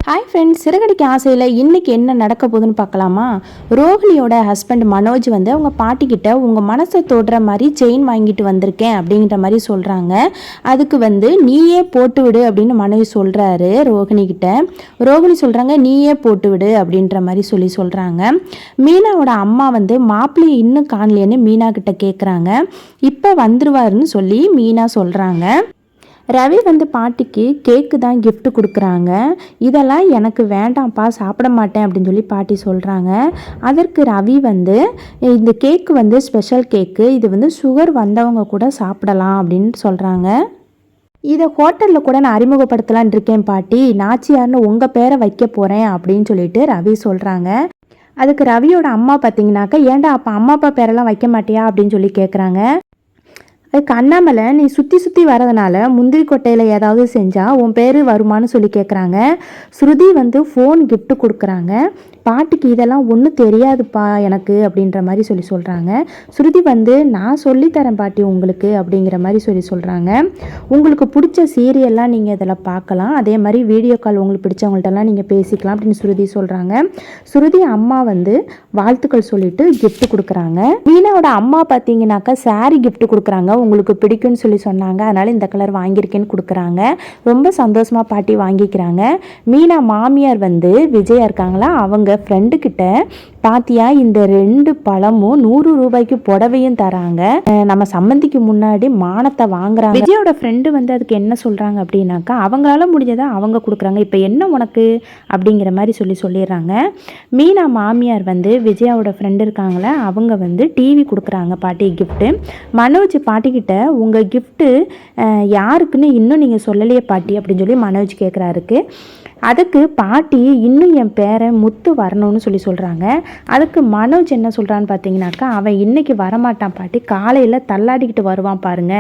Hi friends, Siragadikka ஆசையில் இன்றைக்கி என்ன நடக்க போகுதுன்னு பார்க்கலாமா? ரோஹிணியோட ஹஸ்பண்ட் மனோஜ் வந்து அவங்க பாட்டிக்கிட்ட உங்கள் மனசை தொடுற மாதிரி செயின் வாங்கிட்டு வந்திருக்கேன் அப்படிங்கிற மாதிரி சொல்கிறாங்க. அதுக்கு வந்து நீயே போட்டு விடு அப்படின்னு மனோஜ் சொல்கிறாரு ரோஹிணிக்கிட்ட. ரோஹிணி சொல்கிறாங்க நீயே போட்டு விடு அப்படின்ற மாதிரி சொல்கிறாங்க. மீனாவோட அம்மா வந்து மாப்பிள்ளையை இன்னும் காணலையேன்னு மீனா கிட்ட கேட்குறாங்க. இப்போ வந்துருவாருன்னு சொல்லி மீனா சொல்கிறாங்க. ரவி வந்து பாட்டிக்கு கேக்கு தான் கிஃப்ட் கொடுக்குறாங்க. இதெல்லாம் எனக்கு வேண்டாம்ப்பா, சாப்பிட மாட்டேன் அப்படின்னு சொல்லி பாட்டி சொல்கிறாங்க. அதற்கு ரவி வந்து இந்த கேக்கு வந்து ஸ்பெஷல் கேக்கு, இது வந்து சுகர் வந்தவங்க கூட சாப்பிடலாம் அப்படின்னு சொல்கிறாங்க. இதை ஹோட்டலில் கூட நான் அறிமுகப்படுத்தலான் இருக்கேன் பாட்டி, நாச்சியார்னு உங்கள் பேரை வைக்க போகிறேன் அப்படின்னு சொல்லிட்டு ரவி சொல்கிறாங்க. அதுக்கு ரவியோட அம்மா பார்த்தீங்கன்னாக்கா, ஏன்டா அப்போ அம்மா அப்பா பேரெல்லாம் வைக்க மாட்டியா அப்படின்னு சொல்லி கேட்குறாங்க. அதுக்கு அண்ணாமலை, நீ சுற்றி சுற்றி வரதுனால முந்திரி கொட்டையில் ஏதாவது செஞ்சால் உன் பேர் வருமானு சொல்லி கேட்குறாங்க. ஸ்ருதி வந்து ஃபோன் கிஃப்ட் கொடுக்குறாங்க. பாட்டிக்கு இதெல்லாம் ஒன்றும் தெரியாதுப்பா எனக்கு அப்படின்ற மாதிரி சொல்கிறாங்க. ஸ்ருதி வந்து நான் சொல்லித்தரேன் பாட்டி உங்களுக்கு அப்படிங்கிற மாதிரி சொல்கிறாங்க. உங்களுக்கு பிடிச்ச சீரியல்லாம் நீங்கள் இதில் பார்க்கலாம், அதே மாதிரி வீடியோ கால் உங்களுக்கு பிடிச்சவங்கள்ட்டெல்லாம் நீங்கள் பேசிக்கலாம் அப்படின்னு ஸ்ருதி சொல்கிறாங்க. ஸ்ருதி அம்மா வந்து வாழ்த்துக்கள் சொல்லிட்டு கிஃப்ட் கொடுக்குறாங்க. மீனாவோட அம்மா பார்த்தீங்கன்னாக்கா சாரி கிஃப்ட் கொடுக்குறாங்க. உங்களுக்கு பிடிக்கும்னு சொன்னாங்க, அதனால் இந்த கலர் வாங்கியிருக்கேன்னு கொடுக்குறாங்க. ரொம்ப சந்தோஷமாக பாட்டி வாங்கிக்கிறாங்க. மீனா மாமியார் வந்து விஜயா இருக்காங்களா, அவங்க ஃப்ரெண்டுக்கிட்ட பாத்தியா இந்த 2 பழமும் 100 ரூபாய்க்கு புடவையும் தராங்க, நம்ம சம்மந்திக்கு முன்னாடி மானத்தை வாங்குறாங்க. விஜயோட ஃப்ரெண்டு வந்து அதுக்கு என்ன சொல்கிறாங்க அப்படின்னாக்கா, அவங்களால முடிஞ்சதை அவங்க கொடுக்குறாங்க, இப்போ என்ன உனக்கு அப்படிங்கிற மாதிரி சொல்லிடுறாங்க. மீனா மாமியார் வந்து விஜயாவோட ஃப்ரெண்டு இருக்காங்களே, அவங்க வந்து டிவி கொடுக்குறாங்க பாட்டி கிஃப்ட்டு. மனோஜ் பாட்டிக்கிட்ட உங்கள் கிஃப்ட்டு யாருக்குன்னு இன்னும் நீங்கள் சொல்லலையே பாட்டி அப்படின்னு சொல்லி மனோஜ் கேட்குறாருக்கு. அதுக்கு பாட்டி இன்னும் என் பேரன் முத்து வரணும்னு சொல்கிறாங்க. அதுக்கு மனோஜ் என்ன சொல்கிறான்னு பார்த்தீங்கன்னாக்கா, அவன் இன்னைக்கு வரமாட்டான் பாட்டி, காலையில் தள்ளாடிக்கிட்டு வருவான் பாருங்க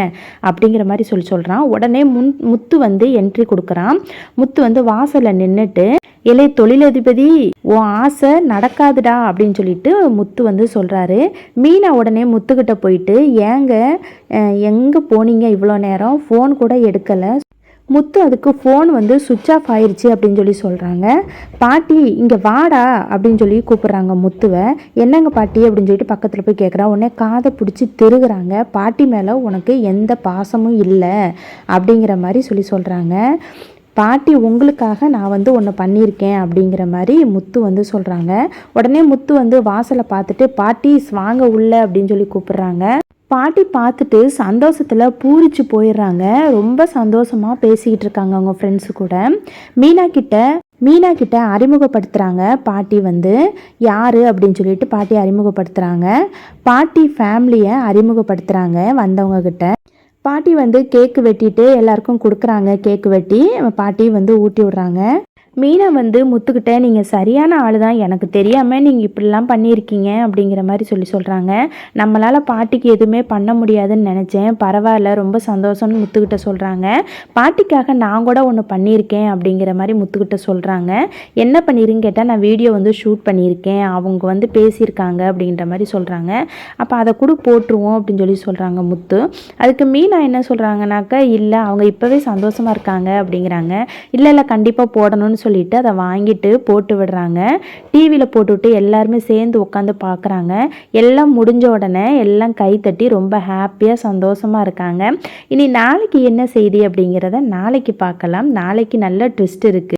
அப்படிங்கிற மாதிரி சொல்கிறான். உடனே முத்து வந்து என்ட்ரி கொடுக்குறான். முத்து வந்து வாசலில் நின்றுட்டு, இலை தொழிலதிபதி உன் ஆசை நடக்காதுடா அப்படின்னு சொல்லிட்டு முத்து வந்து சொல்கிறாரு. மீனா உடனே முத்துக்கிட்ட போயிட்டு, ஏங்க எங்கே போனீங்க இவ்வளோ நேரம், ஃபோன் கூட எடுக்கலை. முத்து அதுக்கு ஃபோன் வந்து சுவிட்ச் ஆஃப் ஆயிடுச்சு அப்படின்னு சொல்கிறாங்க. பாட்டி இங்கே வாடா அப்படின்னு சொல்லி கூப்பிட்றாங்க முத்துவை. என்னங்க பாட்டி அப்படின்னு சொல்லிட்டு பக்கத்தில் போய் கேட்குறா. உடனே காதை பிடிச்சி திருகுறாங்க. பாட்டி மேலே உனக்கு எந்த பாசமும் இல்லை அப்படிங்கிற மாதிரி சொல்கிறாங்க. பாட்டி உங்களுக்காக நான் வந்து ஒன்று பண்ணியிருக்கேன் அப்படிங்கிற மாதிரி முத்து வந்து சொல்கிறாங்க. உடனே முத்து வந்து வாசலை பார்த்துட்டு, பாட்டி வாங்க உள்ள அப்படின்னு சொல்லி கூப்பிட்றாங்க. பாட்டி பார்த்துட்டு சந்தோஷத்தில் பூரிச்சு போயிடுறாங்க. ரொம்ப சந்தோஷமாக பேசிக்கிட்டு இருக்காங்க அவங்க ஃப்ரெண்ட்ஸு கூட. மீனா கிட்ட அறிமுகப்படுத்துகிறாங்க. பாட்டி வந்து யார் அப்படின்னு சொல்லிட்டு பாட்டி அறிமுகப்படுத்துகிறாங்க. பாட்டி ஃபேமிலியை அறிமுகப்படுத்துகிறாங்க வந்தவங்க கிட்ட. பாட்டி வந்து கேக்கு வெட்டிட்டு எல்லாருக்கும் கொடுக்குறாங்க. கேக்கு வெட்டி பாட்டி வந்து ஊட்டி விடுறாங்க. மீனா வந்து முத்துக்கிட்ட, நீங்கள் சரியான ஆள் தான், எனக்கு தெரியாமல் நீங்கள் இப்படிலாம் பண்ணியிருக்கீங்க அப்படிங்கிற மாதிரி சொல்கிறாங்க. நம்மளால் பாட்டிக்கு எதுவுமே பண்ண முடியாதுன்னு நினச்சேன், பரவாயில்ல ரொம்ப சந்தோஷம்னு முத்துக்கிட்ட சொல்கிறாங்க. பாட்டிக்காக நான் கூட ஒன்று பண்ணியிருக்கேன் அப்படிங்கிற மாதிரி முத்துக்கிட்ட சொல்கிறாங்க. என்ன பண்ணிருன்னு கேட்டால், நான் வீடியோ வந்து ஷூட் பண்ணியிருக்கேன், அவங்க வந்து பேசியிருக்காங்க அப்படிங்கிற மாதிரி சொல்கிறாங்க. அப்போ அதை கூட போட்டுருவோம் அப்படின்னு சொல்கிறாங்க முத்து. அதுக்கு மீனா என்ன சொல்கிறாங்கனாக்கா, இல்லை அவங்க இப்போவே சந்தோஷமாக இருக்காங்க அப்படிங்கிறாங்க. இல்லை கண்டிப்பாக போடணும்னு சொல்லிட்டு அதை வாங்கிட்டு போட்டு விடுறாங்க. டிவியில் போட்டுவிட்டு எல்லாருமே சேர்ந்து உட்காந்து பார்க்குறாங்க. எல்லாம் முடிஞ்ச உடனே எல்லாம் கைத்தட்டி ரொம்ப ஹாப்பியாக சந்தோஷமாக இருக்காங்க. இனி நாளைக்கு என்ன செய்தி அப்படிங்கிறத நாளைக்கு பார்க்கலாம். நாளைக்கு நல்ல ட்விஸ்ட் இருக்குது.